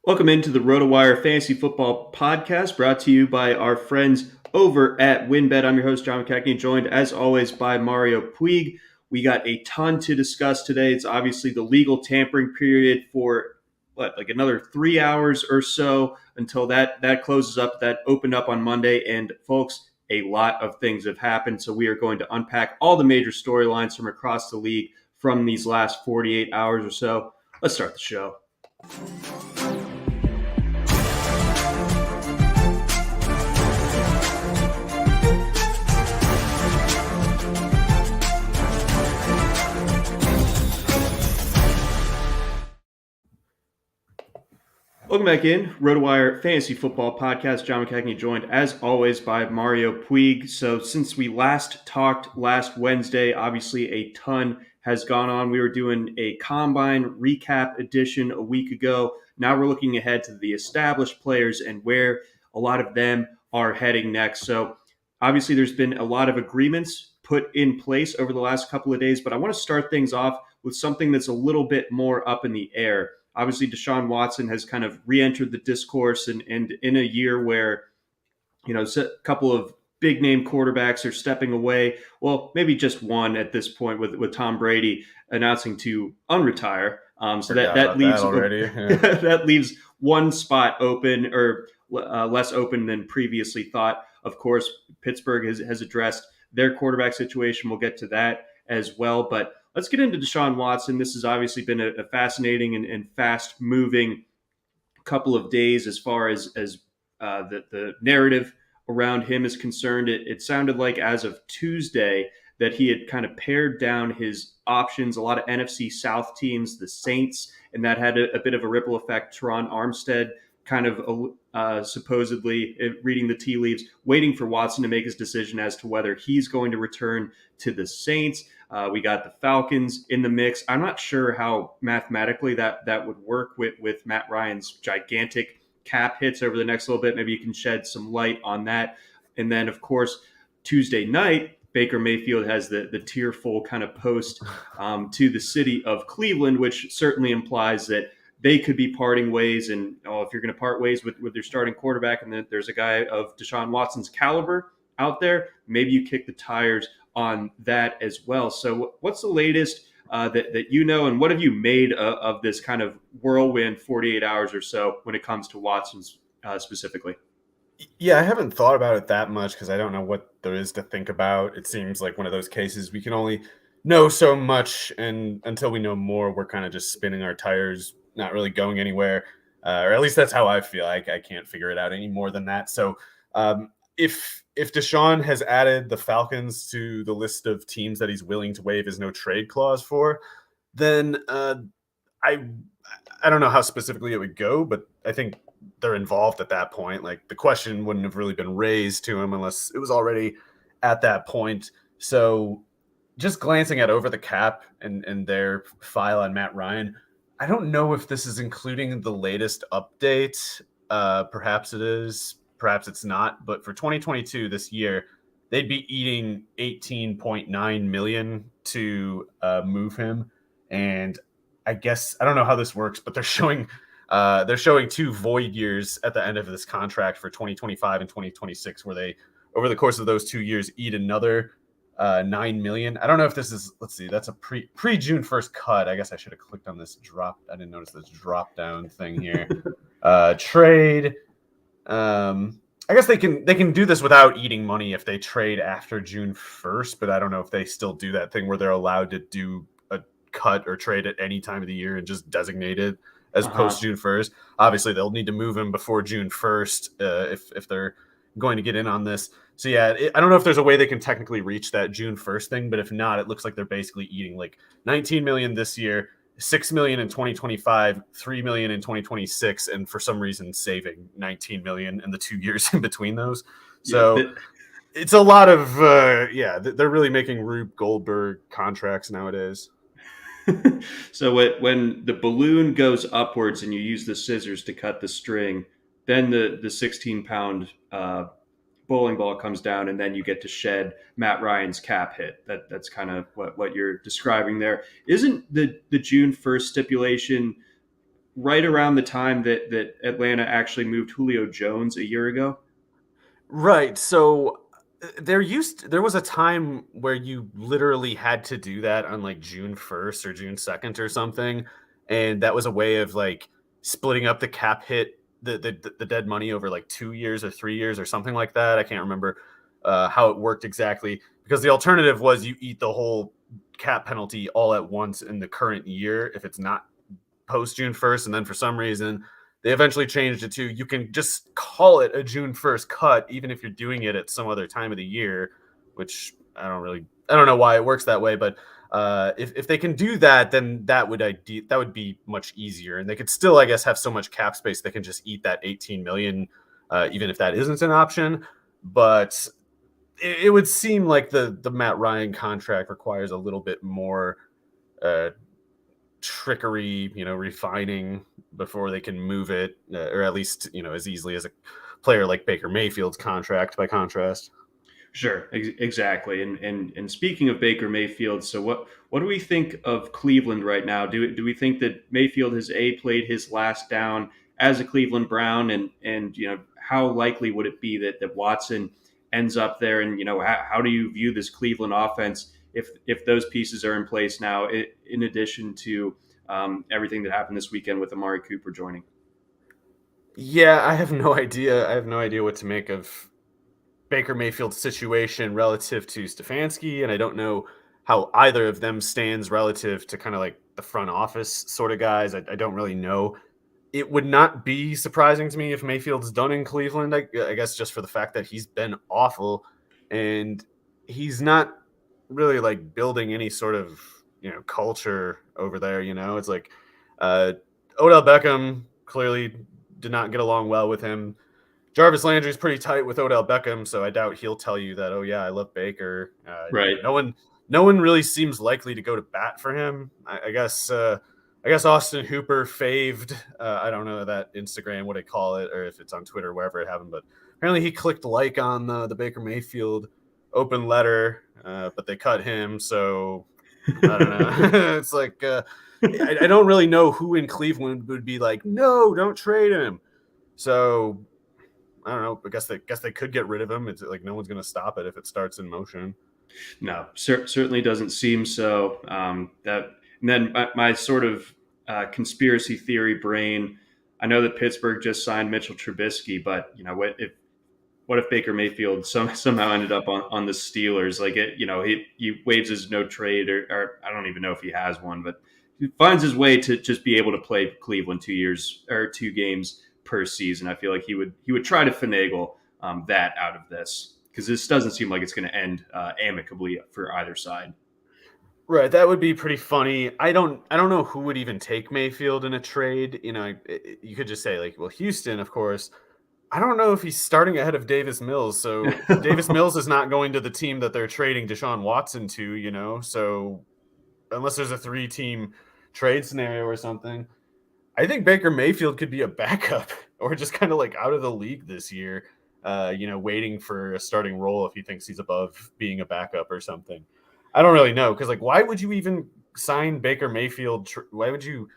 Welcome into the RotoWire Fantasy Football Podcast, brought to you by our friends over at WinBet. I'm your host, John McKechnie, joined as always by Mario Puig. We got a ton to discuss today. It's obviously the legal tampering period for another 3 hours or so until that closes up. That opened up on Monday, and folks, a lot of things have happened. So we are going to unpack all the major storylines from across the league from these last 48 hours or so. Let's start the show. Welcome back in, RotoWire Fantasy Football Podcast. John McKechnie joined, as always, by Mario Puig. So since we last talked last Wednesday, obviously a ton has gone on. We were doing a Combine recap edition a week ago. Now we're looking ahead to the established players and where a lot of them are heading next. So obviously there's been a lot of agreements put in place over the last couple of days, but I want to start things off with something that's a little bit more up in the air. Obviously, Deshaun Watson has kind of re-entered the discourse, and in a year where, a couple of big name quarterbacks are stepping away. Well, maybe just one at this point with Tom Brady announcing to unretire. So that leaves that already. Yeah. that leaves one spot open, or less open than previously thought. Of course, Pittsburgh has addressed their quarterback situation. We'll get to that as well, but let's get into Deshaun Watson. This has obviously been a fascinating and fast-moving couple of days as far as the narrative around him is concerned. It sounded like as of Tuesday that he had kind of pared down his options. A lot of NFC South teams, the Saints, and that had a bit of a ripple effect. Teron Armstead kind of supposedly reading the tea leaves, waiting for Watson to make his decision as to whether he's going to return to the Saints. We got the Falcons in the mix. I'm not sure how mathematically that would work with Matt Ryan's gigantic cap hits over the next little bit. Maybe you can shed some light on that. And then, of course, Tuesday night, Baker Mayfield has the tearful kind of post to the city of Cleveland, which certainly implies that they could be parting ways. And if you're going to part ways with your starting quarterback, and then there's a guy of Deshaun Watson's caliber out there, maybe you kick the tires on that as well. So what's the latest that you know, and what have you made of this kind of whirlwind 48 hours or so when it comes to Watson's specifically? Yeah, I haven't thought about it that much because I don't know what there is to think about. It seems like one of those cases we can only know so much, and until we know more, we're kind of just spinning our tires, not really going anywhere. Or at least that's how I feel. I can't figure it out any more than that. So if Deshaun has added the Falcons to the list of teams that he's willing to waive his no trade clause for, then I don't know how specifically it would go, but I think they're involved at that point. Like, the question wouldn't have really been raised to him unless it was already at that point. So just glancing at Over the Cap and their file on Matt Ryan, I don't know if this is including the latest update. Perhaps it is, perhaps it's not. But for 2022, this year, they'd be eating $18.9 million to move him. And I guess I don't know how this works, but they're showing two void years at the end of this contract for 2025 and 2026, where they, over the course of those 2 years, eat another $9 million. I don't know if this is, let's see, that's a pre June 1st cut. I guess I should have clicked on this drop. I didn't notice this drop down thing here. Trade. I guess they can do this without eating money if they trade after June 1st, but I don't know if they still do that thing where they're allowed to do a cut or trade at any time of the year and just designate it as post June 1st. Obviously, they'll need to move him before June 1st if they're going to get in on this. So yeah, I don't know if there's a way they can technically reach that June 1st thing, but if not, it looks like they're basically eating like $19 million this year, $6 million in 2025, $3 million in 2026, and for some reason saving $19 million in the 2 years in between those. So it's a lot of they're really making Rube Goldberg contracts nowadays. So when the balloon goes upwards and you use the scissors to cut the string, then the 16-pound bowling ball comes down, and then you get to shed Matt Ryan's cap hit. That's kind of what you're describing there. Isn't the June 1st stipulation right around the time that Atlanta actually moved Julio Jones a year ago. Right. So there was a time where you literally had to do that on like June 1st or June 2nd or something, and that was a way of like splitting up the cap hit, the dead money over like 2 years or 3 years or something like that. I can't remember how it worked exactly, because the alternative was you eat the whole cap penalty all at once in the current year if it's not post June 1st, and then for some reason they eventually changed it to you can just call it a June 1st cut even if you're doing it at some other time of the year, which I don't know why it works that way, but if they can do that, then that would be much easier, and they could still, I guess, have so much cap space they can just eat that 18 million, even if that isn't an option. But it would seem like the Matt Ryan contract requires a little bit more uh, trickery, refining before they can move it, or at least, as easily as a player like Baker Mayfield's contract, by contrast. Sure, exactly. And speaking of Baker Mayfield, so what do we think of Cleveland right now? Do we think that Mayfield has played his last down as a Cleveland Brown, and how likely would it be that Watson ends up there? And how do you view this Cleveland offense if those pieces are in place now, in addition to everything that happened this weekend with Amari Cooper joining? Yeah, I have no idea. I have no idea what to make of Baker Mayfield's situation relative to Stefanski, and I don't know how either of them stands relative to kind of like the front office sort of guys. I don't really know. It would not be surprising to me if Mayfield's done in Cleveland. I guess just for the fact that he's been awful, and he's not really like building any sort of culture over there. It's like uh, Odell Beckham clearly did not get along well with him. Jarvis Landry's pretty tight with Odell Beckham, so I doubt he'll tell you that. Oh yeah, I love Baker. Right. No one really seems likely to go to bat for him. I guess Austin Hooper faved. I don't know that Instagram, what they call it, or if it's on Twitter, wherever it happened. But apparently he clicked like on the Baker Mayfield open letter, but they cut him. So I don't know. It's like I don't really know who in Cleveland would be like, no, don't trade him. So I don't know. I guess they could get rid of him. It's like no one's going to stop it if it starts in motion. No, certainly doesn't seem so. That and then my sort of conspiracy theory brain. I know that Pittsburgh just signed Mitchell Trubisky, but what if Baker Mayfield somehow ended up on the Steelers? Like he waives his no trade, or I don't even know if he has one, but he finds his way to just be able to play Cleveland 2 years or 2 games per season. I feel like he would try to finagle that out of this, because this doesn't seem like it's going to end amicably for either side. Right, that would be pretty funny. I don't know who would even take Mayfield in a trade. You could just say like, well, Houston, of course. I don't know if he's starting ahead of Davis Mills. So Davis Mills is not going to the team that they're trading Deshaun Watson to. So unless there's a 3-team trade scenario or something, I think Baker Mayfield could be a backup or just kind of like out of the league this year. Waiting for a starting role if he thinks he's above being a backup or something. I don't really know, because like, why would you even sign Baker Mayfield? Why would you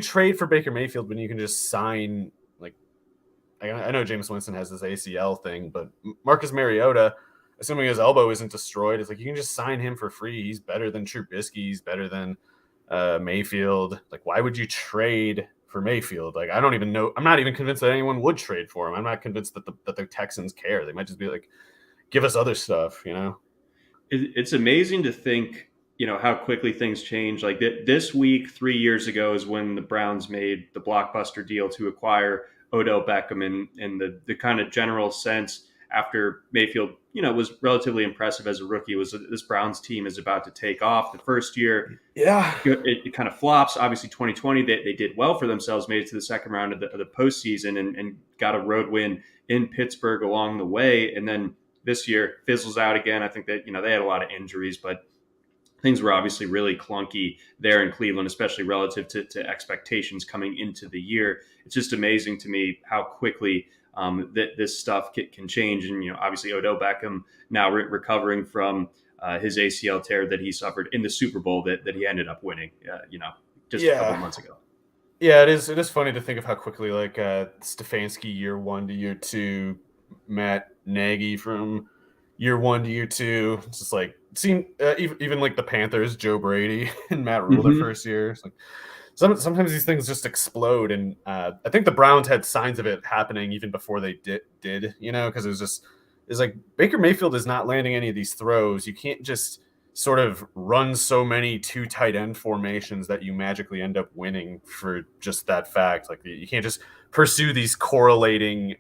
trade for Baker Mayfield when you can just sign like I know Jameis Winston has this ACL thing, but Marcus Mariota, assuming his elbow isn't destroyed, it's like you can just sign him for free. He's better than Trubisky. He's better than Mayfield. Like, why would you trade for Mayfield? Like, I don't even know. I'm not even convinced that anyone would trade for him. I'm not convinced that the Texans care. They might just be like, give us other stuff. It's amazing to think, how quickly things change. Like this week, 3 years ago, is when the Browns made the blockbuster deal to acquire Odell Beckham, and the kind of general sense after Mayfield, was relatively impressive as a rookie, was that this Browns team is about to take off. The first year, Yeah. it kind of flops. Obviously, 2020, they did well for themselves, made it to the second round of the postseason, and got a road win in Pittsburgh along the way. And then this year fizzles out again. I think that, they had a lot of injuries, but things were obviously really clunky there in Cleveland, especially relative to expectations coming into the year. It's just amazing to me how quickly that this stuff can change. And, obviously Odell Beckham now recovering from his ACL tear that he suffered in the Super Bowl that he ended up winning, just a couple months ago. Yeah, it is. It is funny to think of how quickly like Stefanski year 1 to year 2, Matt Nagy from year 1 to year 2. It's just like seen even like the Panthers, Joe Brady and Matt Rule their Hmm. first year. It's like sometimes these things just explode, and I think the Browns had signs of it happening even before they did, because it's like Baker Mayfield is not landing any of these throws. You can't just sort of run so many two tight end formations that you magically end up winning for just that fact. Like you can't just pursue these correlating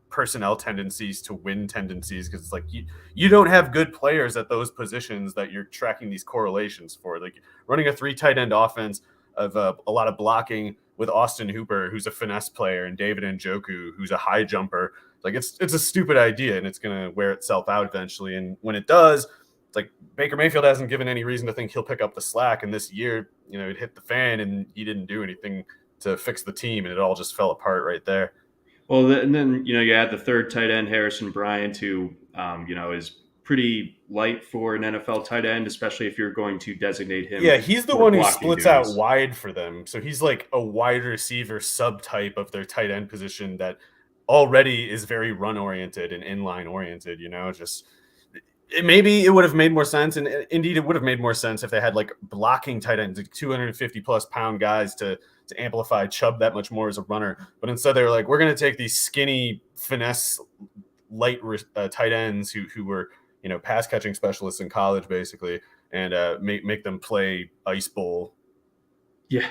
personnel tendencies to win tendencies, because it's like you don't have good players at those positions that you're tracking these correlations for. Like running a 3 tight end offense of a lot of blocking with Austin Hooper, who's a finesse player, and David Njoku, who's a high jumper. Like it's a stupid idea, and it's going to wear itself out eventually. And when it does, it's like Baker Mayfield hasn't given any reason to think he'll pick up the slack. And this year, it hit the fan, and he didn't do anything to fix the team, and it all just fell apart right there. Well, and then you add the third tight end, Harrison Bryant, who is pretty light for an NFL tight end, especially if you're going to designate him Yeah, he's the for one who blocking splits out duties. wide for them. So he's like a wide receiver subtype of their tight end position that already is very run oriented and inline oriented, just maybe it would have made more sense. And indeed, it would have made more sense if they had like blocking tight ends, like 250 plus pound guys to amplify Chubb that much more as a runner. But instead, they were like, we're going to take these skinny finesse light tight ends who were pass catching specialists in college basically, and make them play ice bowl. Yeah,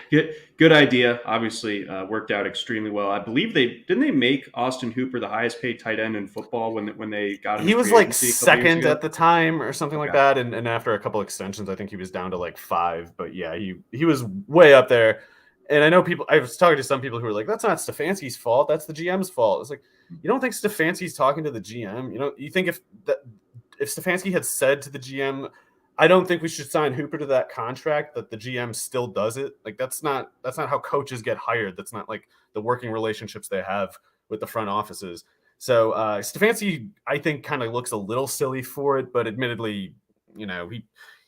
good idea. Obviously, worked out extremely well. I believe they make Austin Hooper the highest paid tight end in football when they got him He in was free like agency a couple years second ago. at the time or something like Okay. that, and after a couple extensions I think he was down to like 5. But yeah, he was way up there. And I know I was talking to some people who were like, that's not Stefanski's fault, that's the GM's fault. It's like, you don't think Stefanski's talking to the GM? You think if Stefanski had said to the GM, I don't think we should sign Hooper to that contract, that the GM still does it? Like that's not how coaches get hired. That's not like the working relationships they have with the front offices. So Stefanski, I think, kind of looks a little silly for it, but admittedly,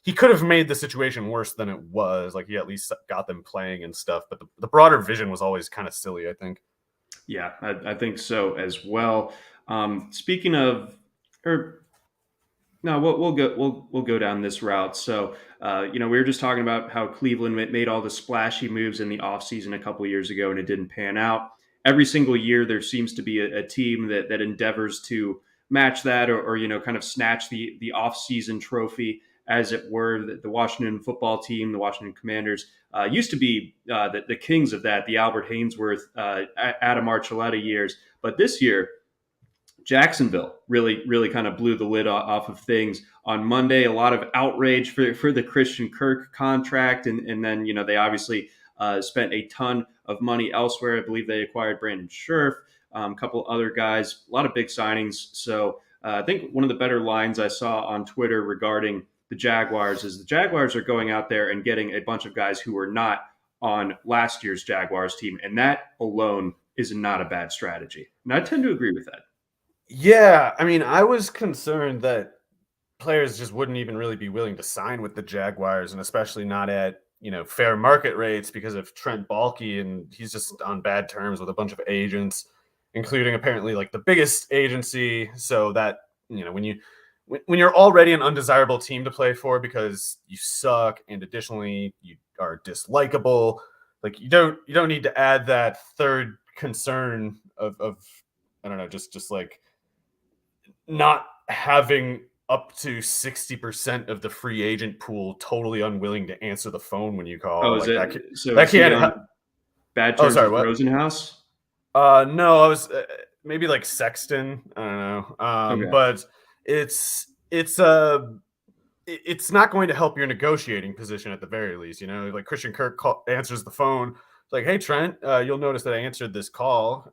he could have made the situation worse than it was. Like he at least got them playing and stuff, but the broader vision was always kind of silly, I think. Yeah, I think so as well. Speaking of, or no, we'll go down this route. So, we were just talking about how Cleveland made all the splashy moves in the offseason a couple of years ago, and it didn't pan out. Every single year, there seems to be a team that endeavors to match that, or kind of snatch the offseason trophy, as it were. The Washington football team, the Washington Commanders, used to be the kings of that. The Albert Hainsworth, Adam Archuleta years, but this year Jacksonville really kind of blew the lid off of things on Monday. A lot of outrage for the Christian Kirk contract, and then they obviously spent a ton of money elsewhere. I believe they acquired Brandon Scherf, a couple other guys, a lot of big signings. So I think one of the better lines I saw on Twitter regarding the Jaguars is the Jaguars are going out there and getting a bunch of guys who were not on last year's Jaguars team, and that alone is not a bad strategy. And I tend to agree with that. Yeah, I mean, I was concerned that players just wouldn't even really be willing to sign with the Jaguars, and especially not at fair market rates because of Trent Baalke, and he's just on bad terms with a bunch of agents, including apparently like the biggest agency. So that when you're already an undesirable team to play for because you suck, and additionally you are dislikable, like you don't need to add that third concern of I don't know, just like not having up to 60% of the free agent pool totally unwilling to answer the phone when you Oh, call. is Like it? that So that is he can't on bad oh, terms sorry, with what? Rosenhaus? No, I was maybe like Sexton, I don't know. Okay. But it's not going to help your negotiating position at the very least. Like Christian Kirk answers the phone. It's like, hey, Trent, you'll notice that I answered this call.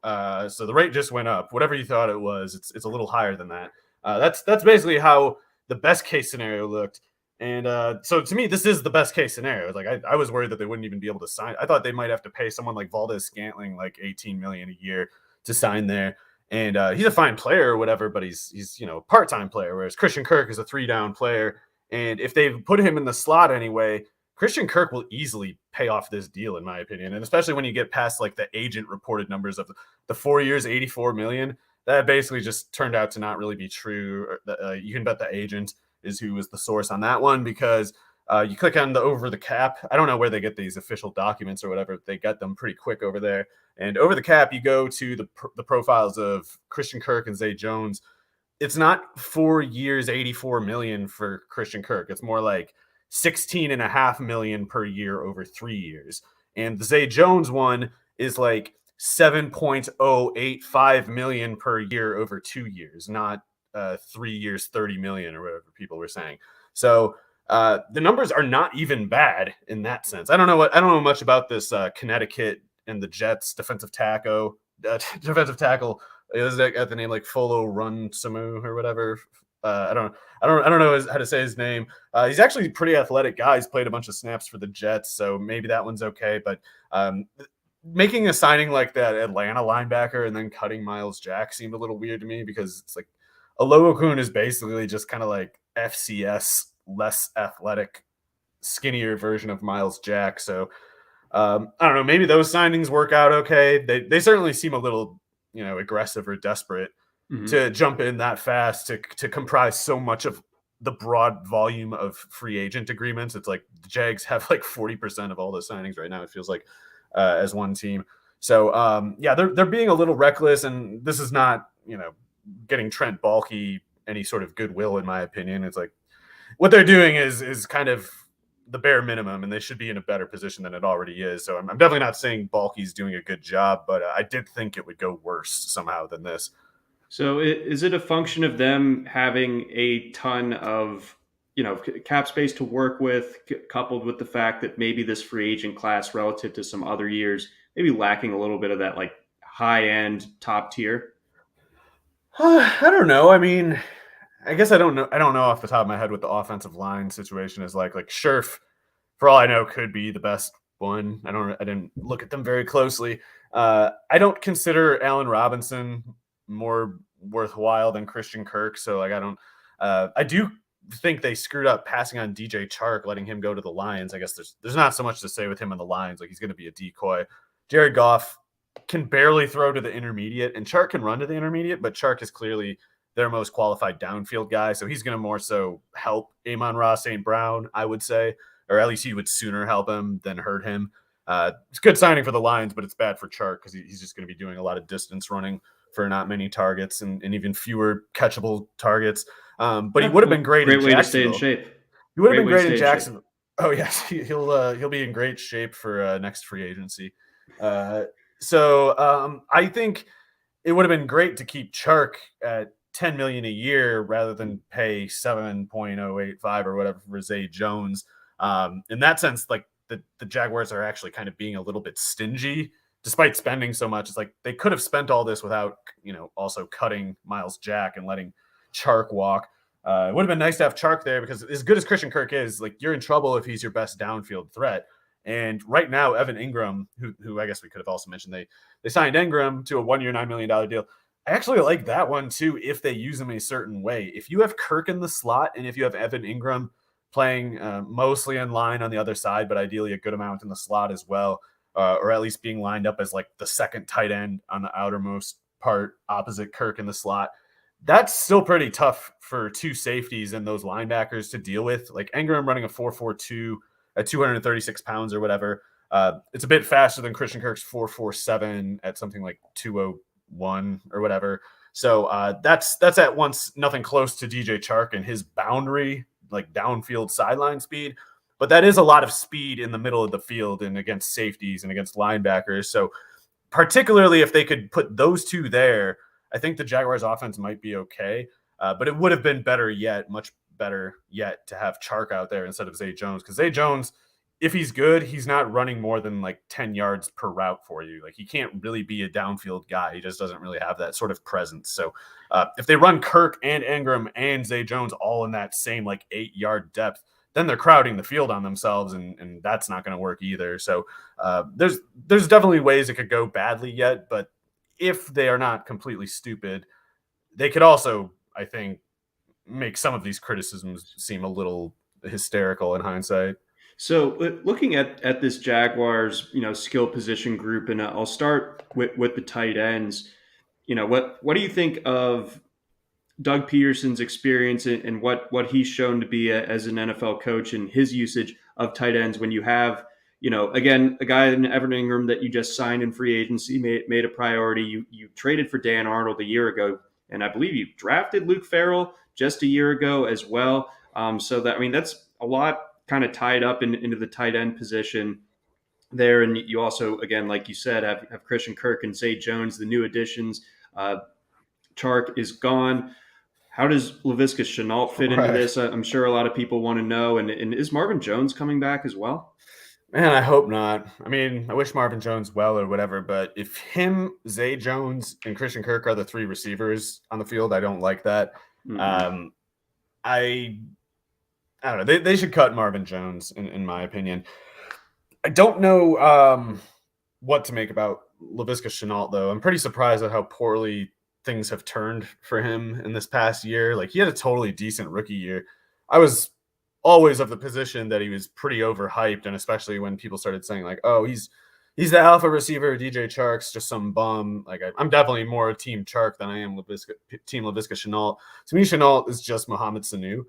So the rate just went up. Whatever you thought it was, it's a little higher than that. That's basically how the best case scenario looked. And so to me, this is the best case scenario. Like I was worried that they wouldn't even be able to sign. I thought they might have to pay someone like Valdez Scantling like $18 million a year to sign there. And he's a fine player or whatever, but he's a part-time player, whereas Christian Kirk is a 3-down player. And if they put him in the slot anyway, Christian Kirk will easily pay off this deal, in my opinion. And especially when you get past like the agent reported numbers of the 4 years, 84 million, that basically just turned out to not really be true. You can bet the agent is who was the source on that one, because you click on the over the cap. I don't know where they get these official documents or whatever. They got them pretty quick over there. And over the cap, you go to the profiles of Christian Kirk and Zay Jones. It's not 4 years, 84 million for Christian Kirk. It's more like 16.5 million per year over 3 years. And the Zay Jones one is like 7.085 million per year over 2 years, not 3 years, 30 million or whatever people were saying. So the numbers are not even bad in that sense. I don't know much about this Connecticut and the Jets defensive tackle. Is that the name like Folo Run Samu or whatever? I don't know how to say his name. He's actually a pretty athletic guy. He's played a bunch of snaps for the Jets, so maybe that one's okay. But making a signing like that Atlanta linebacker and then cutting Miles Jack seemed a little weird to me, because it's like Oluokun is basically just kind of like FCS, less athletic, skinnier version of Miles Jack. So I don't know. Maybe those signings work out okay. They certainly seem a little aggressive or desperate to jump in that fast to comprise so much of the broad volume of free agent agreements. It's like the Jags have like 40% of all the signings right now, it feels like, as one team. So they're being a little reckless, and this is not getting Trent Baalke any sort of goodwill, in my opinion. It's like what they're doing is kind of the bare minimum, and they should be in a better position than it already is. So I'm definitely not saying Baalke's doing a good job, but I did think it would go worse somehow than this. So is it a function of them having a ton of cap space to work with, coupled with the fact that maybe this free agent class relative to some other years maybe lacking a little bit of that like high end top tier? I don't know. I mean, I guess I don't know off the top of my head what the offensive line situation is like. Like Scherf, for all I know, could be the best one. I didn't look at them very closely. I don't consider Allen Robinson more worthwhile than Christian Kirk. So like I do think they screwed up passing on DJ Chark, letting him go to the Lions. I guess there's not so much to say with him in the Lions. Like he's going to be a decoy. Jared Goff can barely throw to the intermediate, and Chark can run to the intermediate, but Chark is clearly their most qualified downfield guy. So he's going to more so help Amon-Ra St. Brown, I would say, or at least he would sooner help him than hurt him. It's a good signing for the Lions, but it's bad for Chark because he's just going to be doing a lot of distance running for not many targets and even fewer catchable targets. But he would have been great in Jacksonville. Way to stay in shape. He would have been great in Jacksonville. Oh yes, he'll be in great shape for next free agency. So I think it would have been great to keep Chark at $10 million a year rather than pay 7.085 or whatever for Zay Jones. In that sense, like the Jaguars are actually kind of being a little bit stingy despite spending so much. It's like they could have spent all this without, also cutting Miles Jack and letting Chark walk. It would have been nice to have Chark there, because as good as Christian Kirk is, like you're in trouble if he's your best downfield threat. And right now, Evan Ingram, who I guess we could have also mentioned, they signed Ingram to a 1 year, $9 million deal. I actually like that one too, if they use him a certain way. If you have Kirk in the slot, and if you have Evan Ingram playing mostly in line on the other side, but ideally a good amount in the slot as well, or at least being lined up as like the second tight end on the outermost part opposite Kirk in the slot, that's still pretty tough for two safeties and those linebackers to deal with. Like Ingram running a 4.42 at 236 pounds or whatever. It's a bit faster than Christian Kirk's 4.47 at something like 201 or whatever. So that's at once nothing close to DJ Chark and his boundary, like downfield sideline speed. But that is a lot of speed in the middle of the field and against safeties and against linebackers. So particularly if they could put those two there, I think the Jaguars offense might be okay. But it would have been much better yet to have Chark out there instead of Zay Jones, because Zay Jones, if he's good, he's not running more than like 10 yards per route for you. Like he can't really be a downfield guy. He just doesn't really have that sort of presence. So if they run Kirk and Ingram and Zay Jones all in that same like 8-yard depth, then they're crowding the field on themselves, and that's not going to work either. So there's definitely ways it could go badly yet, but if they are not completely stupid, they could also, I think, make some of these criticisms seem a little hysterical in hindsight. So looking at this Jaguars, skill position group, and I'll start with the tight ends. What do you think of Doug Peterson's experience and what he's shown to be as an NFL coach and his usage of tight ends when you have, again, a guy in Evan Ingram that you just signed in free agency made a priority. You traded for Dan Arnold a year ago, and I believe you drafted Luke Farrell just a year ago as well. So that's a lot kind of tied up into the tight end position there. And you also, again, like you said, have Christian Kirk and Zay Jones, the new additions. Chark is gone. How does Laviska Shenault fit into Right. this? I'm sure a lot of people want to know. And is Marvin Jones coming back as well? Man, I hope not. I mean, I wish Marvin Jones well or whatever, but if him, Zay Jones, and Christian Kirk are the three receivers on the field, I don't like that. Mm-mm. Um, I I don't know. They should cut Marvin Jones, in my opinion. I don't know what to make about Laviska Shenault, though. I'm pretty surprised at how poorly things have turned for him in this past year. Like, he had a totally decent rookie year. I was always of the position that he was pretty overhyped, and especially when people started saying, like, oh, he's the alpha receiver, DJ Chark's just some bum. Like, I'm definitely more team Chark than I am team Laviska Shenault. To me, Shenault is just Mohamed Sanu.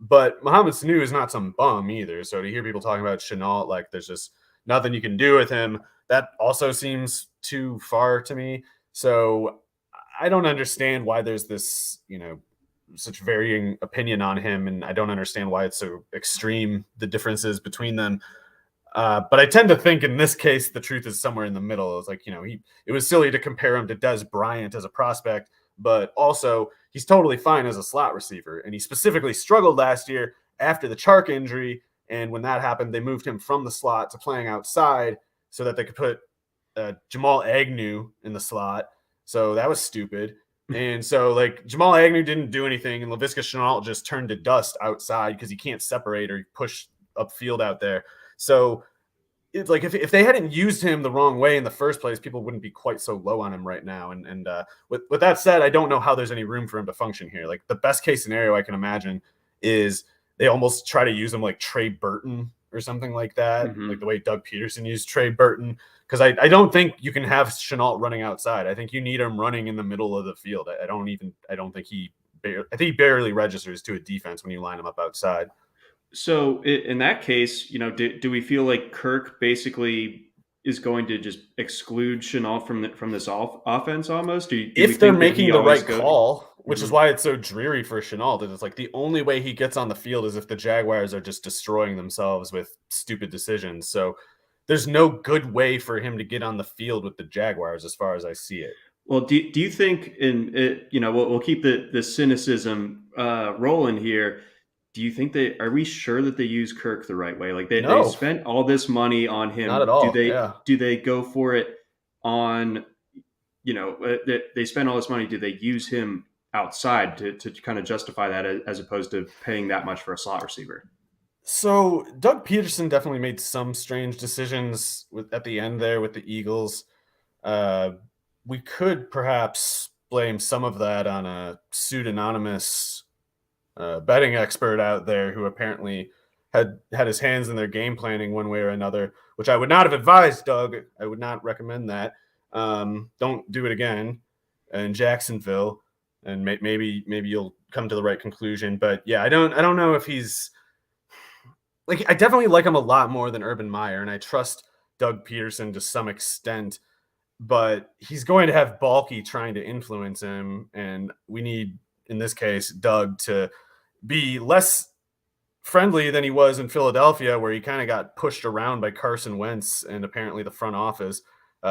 But Mohamed Sanu is not some bum either. So to hear people talking about Shenault like there's just nothing you can do with him, that also seems too far to me. So I don't understand why there's this, such varying opinion on him, and I don't understand why it's so extreme, the differences between them. But I tend to think in this case the truth is somewhere in the middle. It's like, it was silly to compare him to Des Bryant as a prospect, but also he's totally fine as a slot receiver. And he specifically struggled last year after the Chark injury. And when that happened, they moved him from the slot to playing outside so that they could put Jamal Agnew in the slot. So that was stupid. And so, like, Jamal Agnew didn't do anything, and Laviska Shenault just turned to dust outside because he can't separate or push upfield out there. So it's like if they hadn't used him the wrong way in the first place, people wouldn't be quite so low on him right now. And with that said, I don't know how there's any room for him to function here. Like, the best case scenario I can imagine is they almost try to use him like Trey Burton or something like that, like the way Doug Peterson used Trey Burton. Because I don't think you can have Shenault running outside. I think you need him running in the middle of the field. I think he barely registers to a defense when you line him up outside. So in that case, do we feel like Kirk basically is going to just exclude Chenault from this offense almost? Do we If they're think that he making the always right go? call, which is Mhm. why it's so dreary for Shenault, that it's like the only way he gets on the field is if the Jaguars are just destroying themselves with stupid decisions. So there's no good way for him to get on the field with the Jaguars as far as I see it. Well, do you think we'll keep the cynicism rolling here. Do you think are we sure that they use Kirk the right way? Like they No, spent all this money on not at him. Do all. they Yeah. do they go for it on they spend all this money? Do they use him outside to kind of justify that as opposed to paying that much for a slot receiver? So Doug Peterson definitely made some strange decisions at the end there with the Eagles. Uh, we could perhaps blame some of that on a pseudonymous betting expert out there who apparently had his hands in their game planning one way or another, which I would not have advised, Doug. I would not recommend that. Don't do it again in Jacksonville, and maybe you'll come to the right conclusion. But yeah, I don't know if he's like, I definitely like him a lot more than Urban Meyer, and I trust Doug Peterson to some extent, but he's going to have Balky trying to influence him, and we need, in this case, Doug to be less friendly than he was in Philadelphia, where he kind of got pushed around by Carson Wentz and apparently the front office.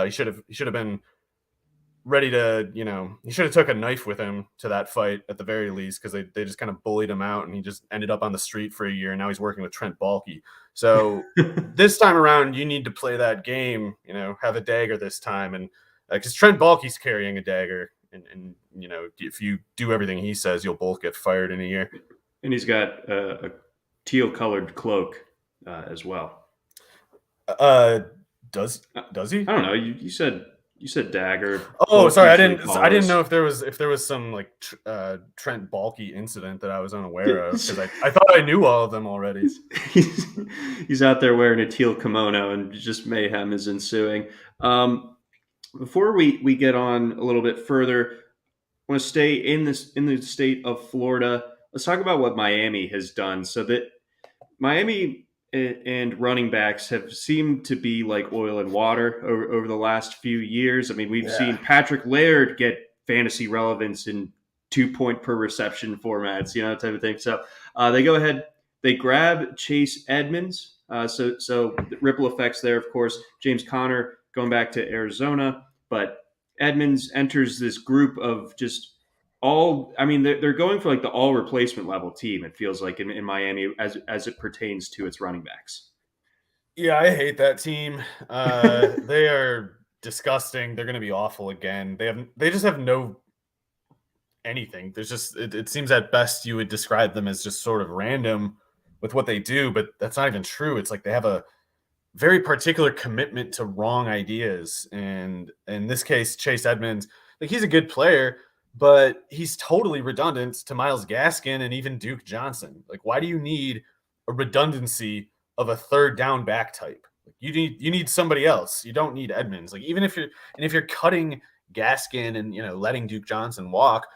He should have been ready to, he should have took a knife with him to that fight at the very least, because they just kind of bullied him out, and he just ended up on the street for a year. And now he's working with Trent Baalke. So this time around, you need to play that game, have a dagger this time. And because Trent Baalke's carrying a dagger, and if you do everything he says, you'll both get fired in a year. And he's got a teal colored cloak as well. Uh, does he? I don't know. You said You said Dagger. Oh, Both sorry, I usually didn't know follows. if there was some like Trent Baalke incident that I was unaware of, because I thought I knew all of them already. he's, he's out there wearing a teal kimono and just mayhem is ensuing. Before we get on a little bit further, I want to stay in the state of Florida. Let's talk about what Miami has done. So that Miami and running backs have seemed to be like oil and water over the last few years. I mean, we've Yeah. seen Patrick Laird get fantasy relevance in 2 point per reception formats, type of thing. So they go ahead, they grab Chase Edmonds. So the ripple effects there, of course. James Conner going back to Arizona, but Edmonds enters this group of just they're going for like the all replacement level team, it feels like in Miami as it pertains to its running backs. Yeah, I hate that team. They are disgusting. They're going to be awful again. They just have no anything. There's just it seems at best you would describe them as just sort of random with what they do, but that's not even true. It's like they have a very particular commitment to wrong ideas. And in this case, Chase Edmonds, like, he's a good player, but he's totally redundant to Myles Gaskin and even Duke Johnson. Like, why do you need a redundancy of a third down back type? You need somebody else. You don't need Edmonds. Like, even if you're cutting Gaskin and letting Duke Johnson walk,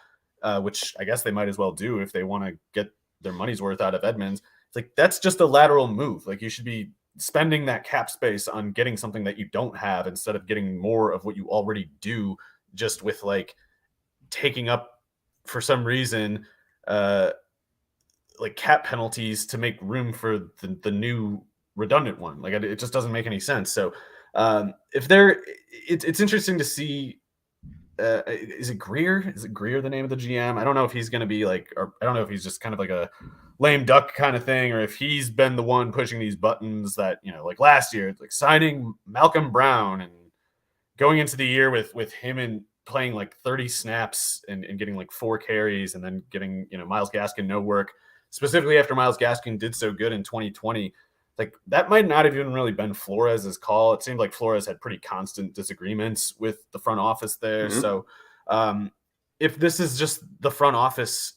which I guess they might as well do if they want to get their money's worth out of Edmonds. It's like, that's just a lateral move. Like, you should be spending that cap space on getting something that you don't have instead of getting more of what you already do, just with like taking up, for some reason, like cap penalties to make room for the new redundant one. Like, it just doesn't make any sense. So it's interesting to see. Is it Greer? Is it Greer the name of the GM? I don't know if he's going to be like, or I don't know if he's just kind of like a lame duck kind of thing, or if he's been the one pushing these buttons that, like last year, like signing Malcolm Brown and going into the year with him and playing like 30 snaps and getting like 4 carries, and then giving, Myles Gaskin no work, specifically after Myles Gaskin did so good in 2020. Like, that might not have even really been Flores' call. It seemed like Flores had pretty constant disagreements with the front office there. Mm-hmm. So if this is just the front office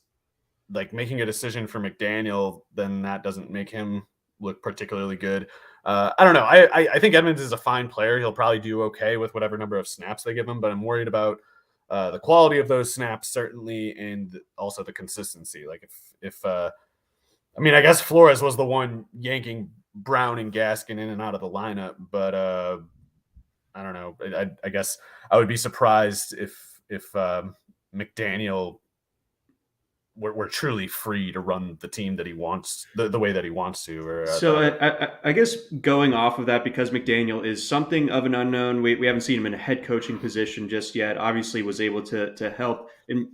like making a decision for McDaniel, then that doesn't make him look particularly good. I don't know. I think Edmonds is a fine player. He'll probably do okay with whatever number of snaps they give him, but I'm worried about the quality of those snaps, certainly, and also the consistency. Like, if I guess Flores was the one yanking Brown and Gaskin in and out of the lineup, but I don't know. I guess I would be surprised if McDaniel were truly free to run the team that he wants, the way that he wants to. I guess going off of that, because McDaniel is something of an unknown, we haven't seen him in a head coaching position just yet. Obviously was able to help, and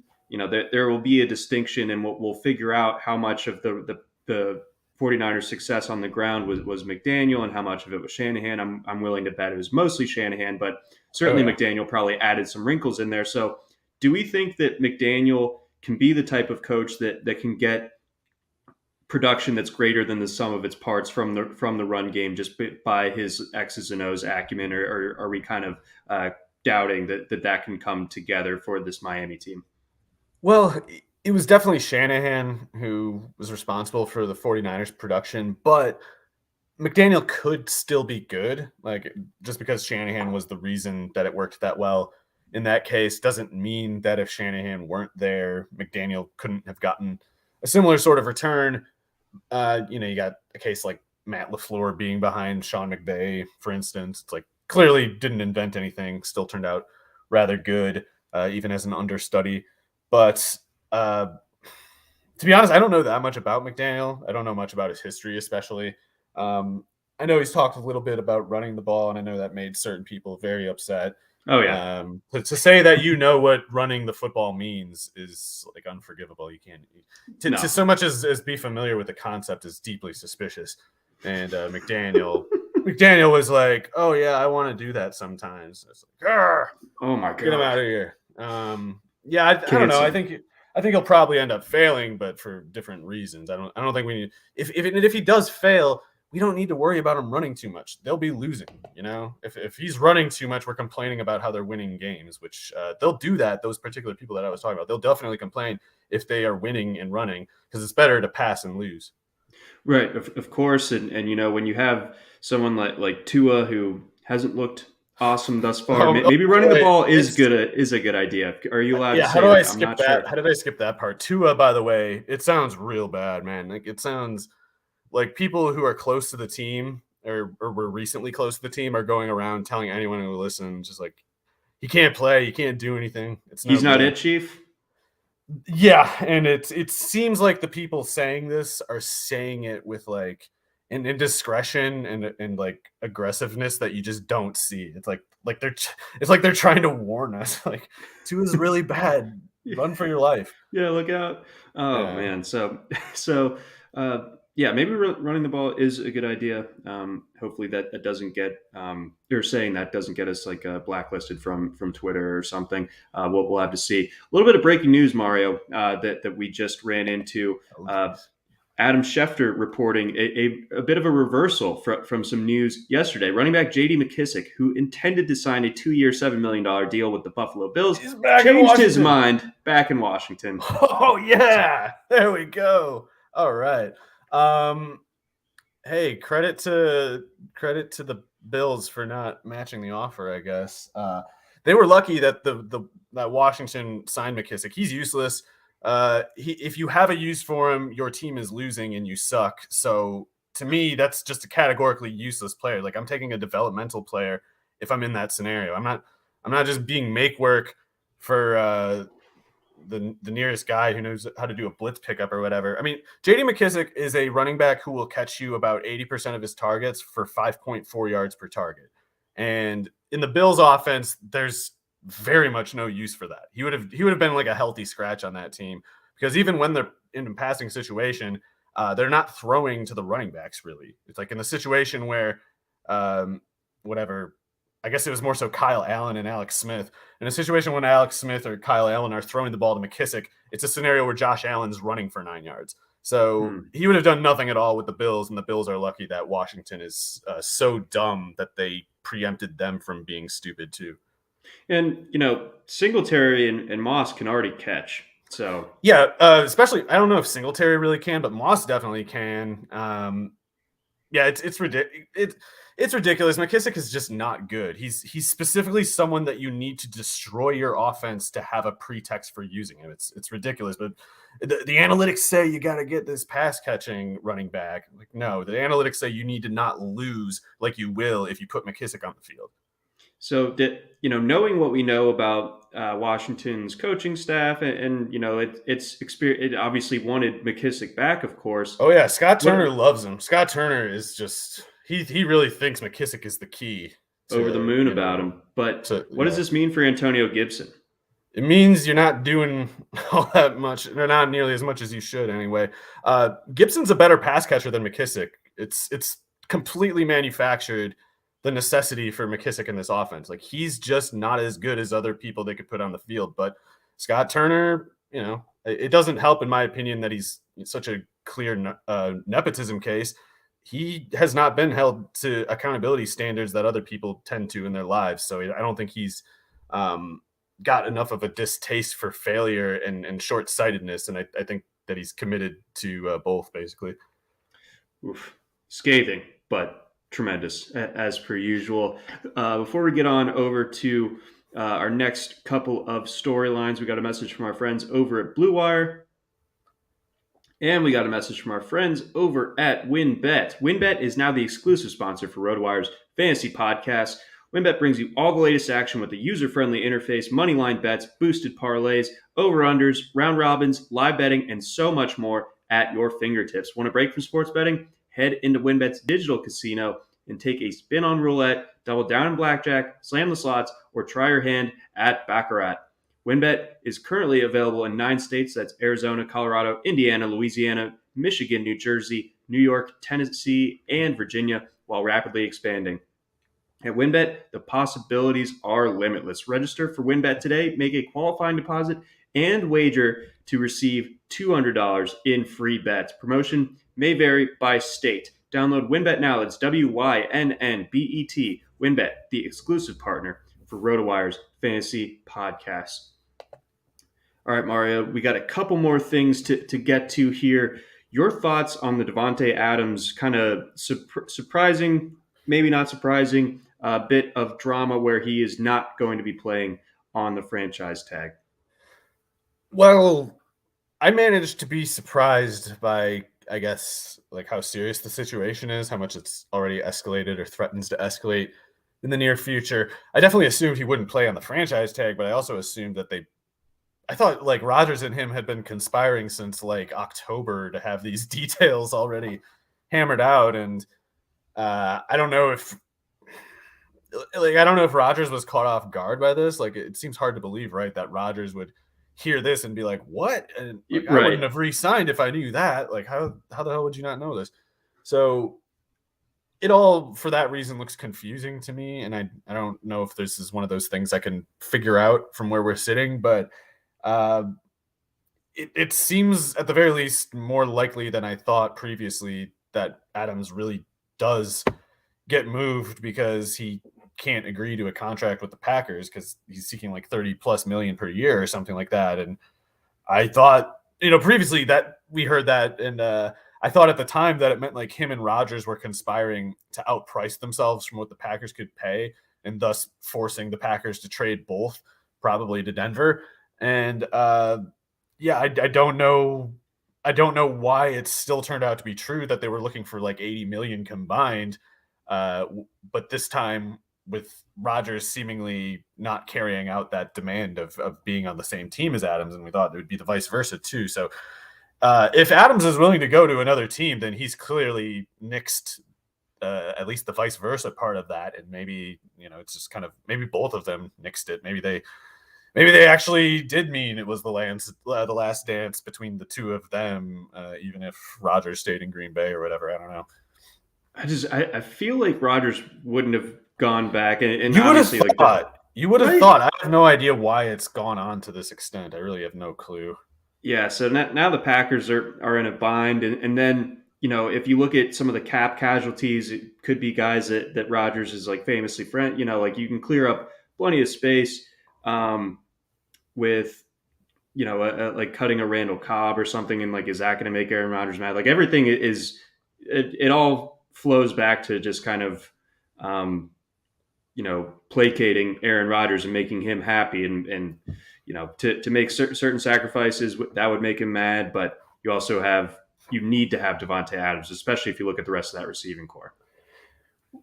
there will be a distinction, and we'll figure out how much of the 49ers success on the ground was McDaniel and how much of it was Shanahan. I'm willing to bet it was mostly Shanahan, but certainly McDaniel probably added some wrinkles in there. So do we think that McDaniel can be the type of coach that can get production that's greater than the sum of its parts from the run game just by his X's and O's acumen, or are we kind of doubting that can come together for this Miami team? Well, it was definitely Shanahan who was responsible for the 49ers production, but McDaniel could still be good. Like, just because Shanahan was the reason that it worked that well in that case doesn't mean that if Shanahan weren't there, McDaniel couldn't have gotten a similar sort of return. You got a case like Matt LaFleur being behind Sean McVay, for instance. It's like, clearly didn't invent anything, still turned out rather good, even as an understudy. But to be honest, I don't know that much about McDaniel. I don't know much about his history, especially. I know he's talked a little bit about running the ball, and I know that made certain people very upset. Oh, yeah. To say that what running the football means is like unforgivable. You can't to so much as be familiar with the concept is deeply suspicious. And McDaniel was like, "Oh yeah, I want to do that sometimes." It's like, oh my god, get him out of here. I don't know. I think he'll probably end up failing, but for different reasons. I don't think we need if he does fail, we don't need to worry about him running too much. They'll be losing, If he's running too much, we're complaining about how they're winning games, which they'll do that. Those particular people that I was talking about, they'll definitely complain if they are winning and running, because it's better to pass and lose. Right, of course, and when you have someone like Tua who hasn't looked awesome thus far, maybe running the ball is a good idea. Are you allowed to say how do I that? skip I'm not that? sure. How did I skip that part? Tua, by the way, it sounds real bad, man. Like it sounds like people who are close to the team or were recently close to the team are going around telling anyone who listens, just like, he can't play, he can't do anything. It's no He's not good. it, Chief. Yeah, and it seems like the people saying this are saying it with like an indiscretion and like aggressiveness that you just don't see. It's like they're trying to warn us. Like, two is really bad. Run for your life. Yeah, look out. Oh, Yeah. man. So, yeah, maybe running the ball is a good idea. Hopefully that doesn't get, you're saying that doesn't get us like blacklisted from Twitter or something. We'll have to see. A little bit of breaking news, Mario, that we just ran into. Adam Schefter reporting a bit of a reversal from some news yesterday. Running back J.D. McKissic, who intended to sign a 2-year, $7 million deal with the Buffalo Bills, changed his mind back in Washington. Oh, yeah. There we go. All right. Hey, credit to the Bills for not matching the offer, I guess. They were lucky that that Washington signed McKissic. He's useless. If you have a use for him, your team is losing and you suck. So to me, that's just a categorically useless player. Like, I'm taking a developmental player if I'm in that scenario. I'm not just being make work for the nearest guy who knows how to do a blitz pickup or whatever. I mean, J.D. McKissic is a running back who will catch you about 80% of his targets for 5.4 yards per target. And in the Bills offense, there's very much no use for that. He would have been like a healthy scratch on that team, because even when they're in a passing situation, they're not throwing to the running backs really. It's like in the situation where I guess it was more so Kyle Allen and Alex Smith. In a situation when Alex Smith or Kyle Allen are throwing the ball to McKissic, it's a scenario where Josh Allen's running for 9 yards. So he would have done nothing at all with the Bills, and the Bills are lucky that Washington is so dumb that they preempted them from being stupid too. And, Singletary and Moss can already catch. So yeah, especially, I don't know if Singletary really can, but Moss definitely can. Yeah, it's ridiculous. It's ridiculous. McKissic is just not good. He's specifically someone that you need to destroy your offense to have a pretext for using him. It's ridiculous. But the analytics say you got to get this pass catching running back. Like, no, the analytics say you need to not lose like you will if you put McKissic on the field. So, knowing what we know about Washington's coaching staff, and it's experience, it obviously wanted McKissic back, of course. Oh yeah, Scott Turner loves him. Scott Turner is just he really thinks McKissic is the key. Over the moon about him. But what does this mean for Antonio Gibson? It means you're not doing all that much, or not nearly as much as you should anyway. Gibson's a better pass catcher than McKissic. It's completely manufactured, the necessity for McKissic in this offense. Like, he's just not as good as other people they could put on the field. But Scott Turner, it doesn't help, in my opinion, that he's such a clear nepotism case. He has not been held to accountability standards that other people tend to in their lives. So I don't think he's got enough of a distaste for failure and short-sightedness. And I think that he's committed to both, basically. Oof. Scathing, but tremendous, as per usual. Before we get on over to our next couple of storylines, we got a message from our friends over at Blue Wire. And we got a message from our friends over at WynnBET. WynnBET is now the exclusive sponsor for RotoWire's fantasy podcast. WynnBET brings you all the latest action with a user-friendly interface, moneyline bets, boosted parlays, over-unders, round robins, live betting, and so much more at your fingertips. Want a break from sports betting? Head into WynnBET's digital casino and take a spin on roulette, double down in blackjack, slam the slots, or try your hand at Baccarat. WynnBET is currently available in 9 states. That's Arizona, Colorado, Indiana, Louisiana, Michigan, New Jersey, New York, Tennessee, and Virginia, while rapidly expanding. At WynnBET, the possibilities are limitless. Register for WynnBET today, make a qualifying deposit, and wager to receive $200 in free bets. Promotion may vary by state. Download WinBet now. That's WYNNBET. WinBet, the exclusive partner for RotoWire's fantasy podcast. All right, Mario, we got a couple more things to get to here. Your thoughts on the Davante Adams kind of surprising, maybe not surprising, bit of drama where he is not going to be playing on the franchise tag? Well, I managed to be surprised by, I guess, like how serious the situation is, how much it's already escalated or threatens to escalate in the near future. I definitely assumed he wouldn't play on the franchise tag, but I also assumed that I thought like Rodgers and him had been conspiring since like October to have these details already hammered out. And I don't know if Rodgers was caught off guard by this. Like, it seems hard to believe, right, that Rodgers would hear this and be like, "What?" And like, I wouldn't have re-signed if I knew that. Like, how the hell would you not know this? So it all, for that reason, looks confusing to me, and I don't know if this is one of those things I can figure out from where we're sitting, but it seems at the very least more likely than I thought previously that Adams really does get moved because he can't agree to a contract with the Packers because he's seeking like 30 plus million per year or something like that. And I thought, previously that we heard that, and I thought at the time that it meant like him and Rodgers were conspiring to outprice themselves from what the Packers could pay, and thus forcing the Packers to trade both, probably to Denver. And I don't know. I don't know why it's still turned out to be true that they were looking for like 80 million combined. But this time with Rodgers seemingly not carrying out that demand of being on the same team as Adams, and we thought it would be the vice versa too. So if Adams is willing to go to another team, then he's clearly nixed at least the vice versa part of that. And maybe, it's just kind of, maybe both of them nixed it. Maybe they actually did mean it was the last dance between the two of them, even if Rodgers stayed in Green Bay or whatever. I don't know. I feel like Rodgers wouldn't have gone back, and you would have thought. Like you would have thought. I have no idea why it's gone on to this extent. I really have no clue. Yeah, so now the Packers are in a bind, and then if you look at some of the cap casualties, it could be guys that Rodgers is like famously friend. Like you can clear up plenty of space with like cutting a Randall Cobb or something, and like is that going to make Aaron Rodgers mad? Like everything is it all flows back to just kind of, placating Aaron Rodgers and making him happy, and to make certain sacrifices that would make him mad. But you need to have Davante Adams, especially if you look at the rest of that receiving core.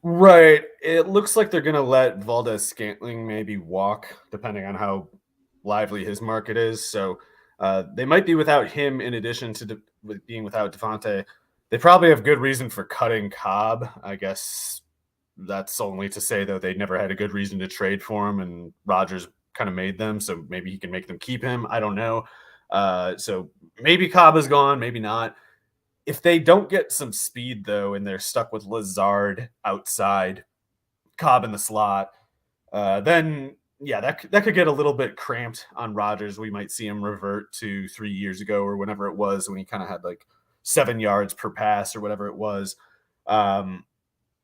Right. It looks like they're going to let Valdez-Scantling maybe walk, depending on how lively his market is. So they might be without him in addition to being without Davante. They probably have good reason for cutting Cobb. I guess that's only to say, though, they never had a good reason to trade for him, and Rodgers kind of made them, so maybe he can make them keep him. I don't know. So maybe Cobb is gone, maybe not. If they don't get some speed, though, and they're stuck with Lazard outside, Cobb in the slot, then, yeah, that could get a little bit cramped on Rodgers. We might see him revert to 3 years ago or whenever it was when he kind of had like 7 yards per pass or whatever it was.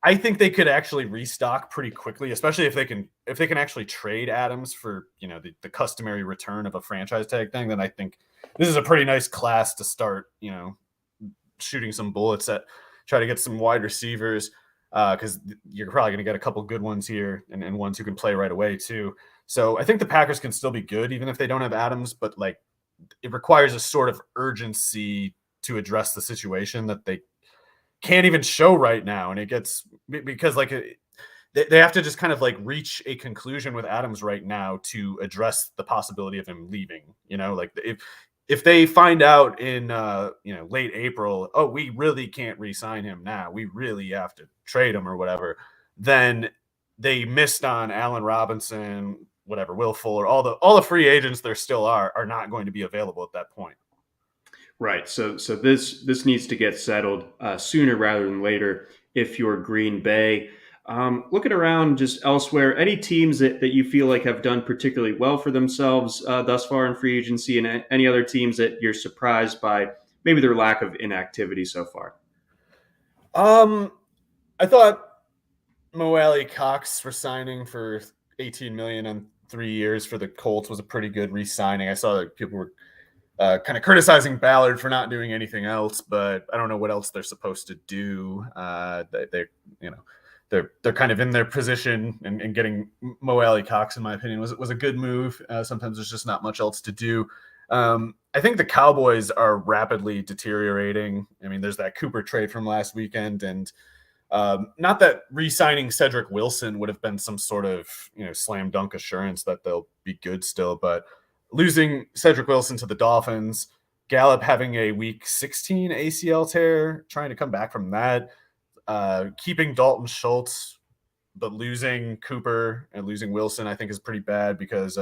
I think they could actually restock pretty quickly, especially if they can actually trade Adams for, the customary return of a franchise tag thing. Then I think this is a pretty nice class to start, shooting some bullets at, try to get some wide receivers, because you're probably going to get a couple good ones here and ones who can play right away too. So I think the Packers can still be good even if they don't have Adams, but like it requires a sort of urgency to address the situation that they can't even show right now. And it gets, because like they have to just kind of like reach a conclusion with Adams right now to address the possibility of him leaving. Like if they find out in late April, oh, we really can't re-sign him now, we really have to trade him or whatever, then they missed on Allen Robinson, whatever, Will Fuller, all the free agents there still are not going to be available at that point. Right. So this needs to get settled sooner rather than later if you're Green Bay. Looking around just elsewhere, any teams that you feel like have done particularly well for themselves thus far in free agency, and any other teams that you're surprised by maybe their lack of inactivity so far? I thought Moelle Cox resigning for $18 million on 3 years for the Colts was a pretty good re-signing. I saw that people were kind of criticizing Ballard for not doing anything else, but I don't know what else they're supposed to do. They're kind of in their position, and getting Moelle Cox, in my opinion, was a good move. Sometimes there's just not much else to do. I think the Cowboys are rapidly deteriorating. I mean, there's that Cooper trade from last weekend, and not that re-signing Cedric Wilson would have been some sort of slam dunk assurance that they'll be good still, but losing Cedric Wilson to the Dolphins, Gallup having a week 16 ACL tear, trying to come back from that, keeping Dalton Schultz, but losing Cooper and losing Wilson, I think is pretty bad because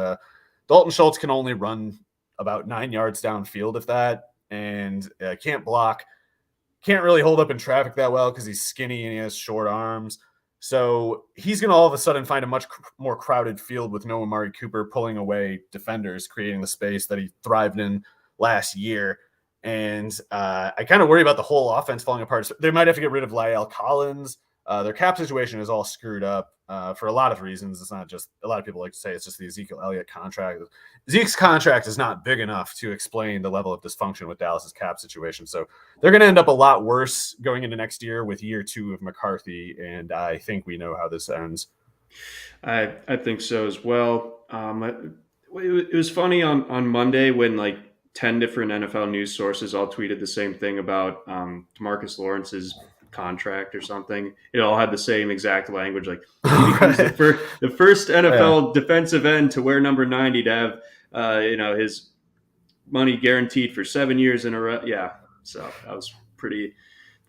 Dalton Schultz can only run about 9 yards downfield, if that, and can't block. Can't really hold up in traffic that well because he's skinny and he has short arms. So he's going to all of a sudden find a much more crowded field with no Amari Cooper pulling away defenders, creating the space that he thrived in last year. And I kind of worry about the whole offense falling apart. They might have to get rid of La'el Collins. Their cap situation is all screwed up for a lot of reasons. It's not just, a lot of people like to say it's just the Ezekiel Elliott contract. Zeke's contract is not big enough to explain the level of dysfunction with Dallas's cap situation. So they're going to end up a lot worse going into next year with year 2 of McCarthy. And I think we know how this ends. I think so as well. It was funny on Monday when like 10 different NFL news sources all tweeted the same thing about DeMarcus Lawrence's contract or something. It all had the same exact language, like the first NFL defensive end to wear number 90 to have his money guaranteed for 7 years in a row. Yeah, so that was pretty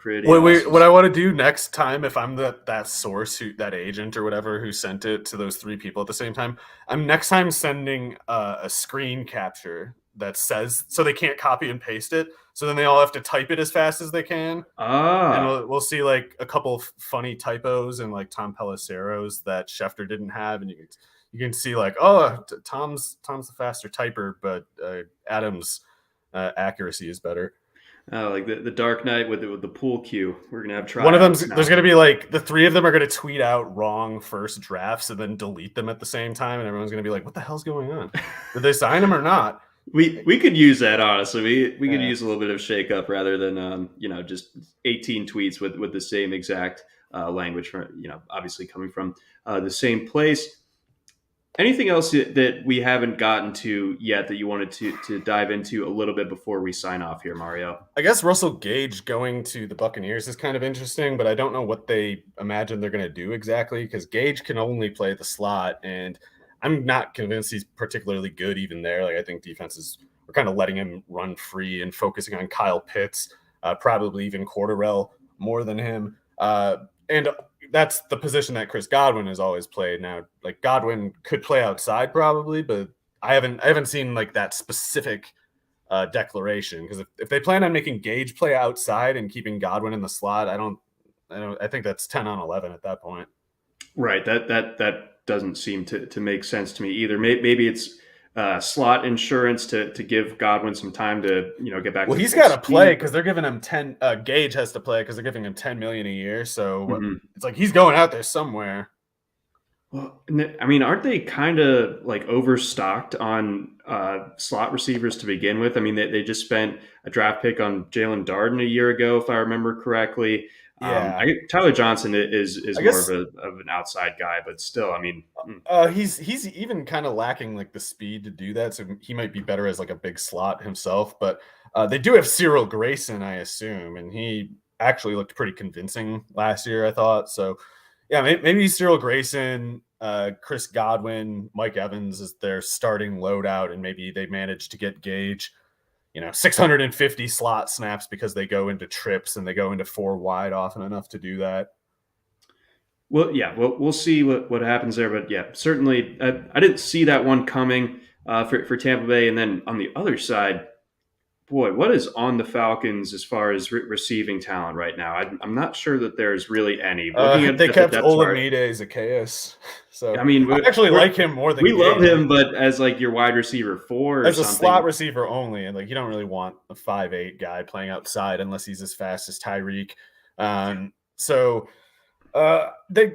awesome. What I want to do next time, if I'm that source, that agent or whatever who sent it to those 3 people at the same time, I'm next time sending a screen capture that says, so they can't copy and paste it. So then they all have to type it as fast as they can. And we'll see like a couple of funny typos and like Tom Pelissero's that Schefter didn't have. And you can see like, Tom's the faster typer, but Adam's accuracy is better. Like the Dark Knight with the pool cue. We're going to have tryouts. One of them, there's going to be like the 3 of them are going to tweet out wrong first drafts and then delete them at the same time. And everyone's going to be like, what the hell's going on? Did they sign him or not? We could use that, honestly. We could use a little bit of shakeup rather than just 18 tweets with the same exact language, obviously coming from the same place. Anything else that we haven't gotten to yet that you wanted to dive into a little bit before we sign off here, Mario? I guess Russell Gage going to the Buccaneers is kind of interesting, but I don't know what they imagine they're going to do exactly because Gage can only play the slot, and I'm not convinced he's particularly good even there. Like I think defenses are kind of letting him run free and focusing on Kyle Pitts, probably even Cordarrelle more than him. And that's the position that Chris Godwin has always played. Now, like Godwin could play outside probably, but I haven't seen like that specific declaration because if they plan on making Gage play outside and keeping Godwin in the slot, I think that's 10 on 11 at that point. Right. That doesn't seem to make sense to me either. Maybe it's slot insurance to give Godwin some time to get back. Well, he's got to play because they're giving him 10. Gage has to play because they're giving him $10 million a year. So It's like he's going out there somewhere. Well, I mean, aren't they kind of like overstocked on slot receivers to begin with? I mean, they just spent a draft pick on Jalen Darden a year ago, if I remember correctly. Yeah, Tyler Johnson is more of an outside guy, but still, I mean, he's even kind of lacking like the speed to do that. So he might be better as like a big slot himself. But they do have Cyril Grayson, I assume, and he actually looked pretty convincing last year, I thought. So yeah, maybe Cyril Grayson, Chris Godwin, Mike Evans is their starting loadout, and maybe they managed to get Gage 650 slot snaps because they go into trips and they go into 4 wide often enough to do that. Well, yeah, we'll see what happens there. But yeah, certainly I didn't see that one coming for Tampa Bay. And then on the other side, boy, what is on the Falcons as far as receiving talent right now? I'm not sure that there's really any. They kept Olamide Zacchaeus. So I mean, I actually like him more than we love him, but as like your wide receiver 4 or as something. A slot receiver only, and like you don't really want a 5'8" guy playing outside unless he's as fast as Tyreek. So they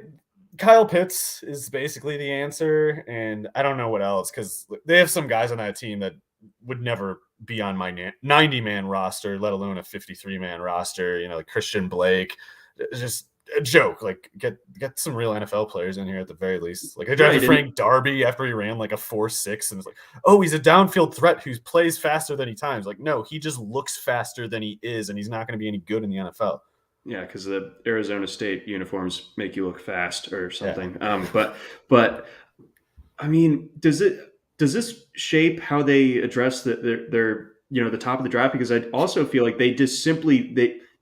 Kyle Pitts is basically the answer, and I don't know what else because they have some guys on that team that would never be on my 90-man roster, let alone a 53-man roster. You know, like Christian Blake, just a joke. Like get some real NFL players in here at the very least. Like I drafted Frank Darby after he ran like a 4.6, and it's like, oh, he's a downfield threat who plays faster than he times. Like, no, he just looks faster than he is, and he's not going to be any good in the NFL. Yeah, because the Arizona State uniforms make you look fast or something. Yeah. But I mean, does this shape how they address their the top of the draft? Because I also feel like they just simply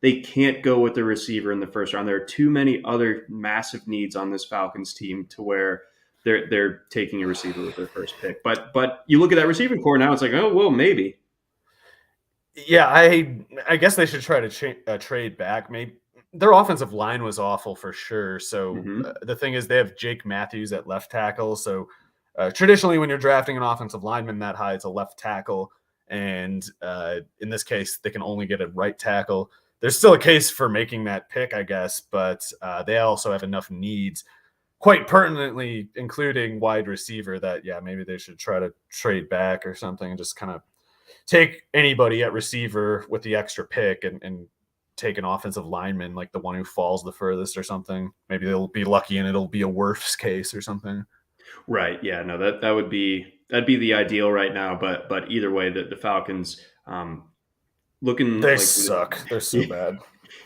they can't go with the receiver in the first round. There are too many other massive needs on this Falcons team to where they're taking a receiver with their first pick. But you look at that receiving core now, it's like, oh well, maybe. Yeah, I guess they should try to trade back. Maybe their offensive line was awful for sure. So the thing is, they have Jake Matthews at left tackle. So traditionally, when you're drafting an offensive lineman that high, it's a left tackle. And in this case, they can only get a right tackle. There's still a case for making that pick, I guess, but they also have enough needs, quite pertinently, including wide receiver, that, yeah, maybe they should try to trade back or something and just kind of take anybody at receiver with the extra pick and take an offensive lineman, like the one who falls the furthest or something. Maybe they'll be lucky and it'll be a worst case or something. Right. Yeah, no, that'd be the ideal right now. But either way, the Falcons looking they suck. They're so bad.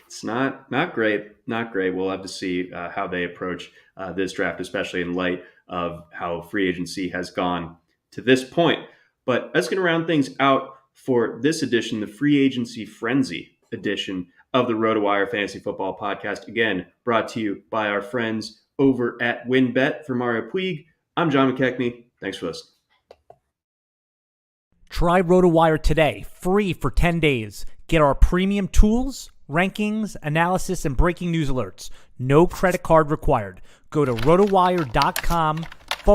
It's not great. Not great. We'll have to see how they approach this draft, especially in light of how free agency has gone to this point. But that's going to round things out for this edition, the free agency frenzy edition of the RotoWire Fantasy Football Podcast. Again, brought to you by our friends over at WinBet. For Mario Puig, I'm John McKechnie. Thanks for listening. Try RotoWire today, free for 10 days. Get our premium tools, rankings, analysis, and breaking news alerts. No credit card required. Go to rotowire.com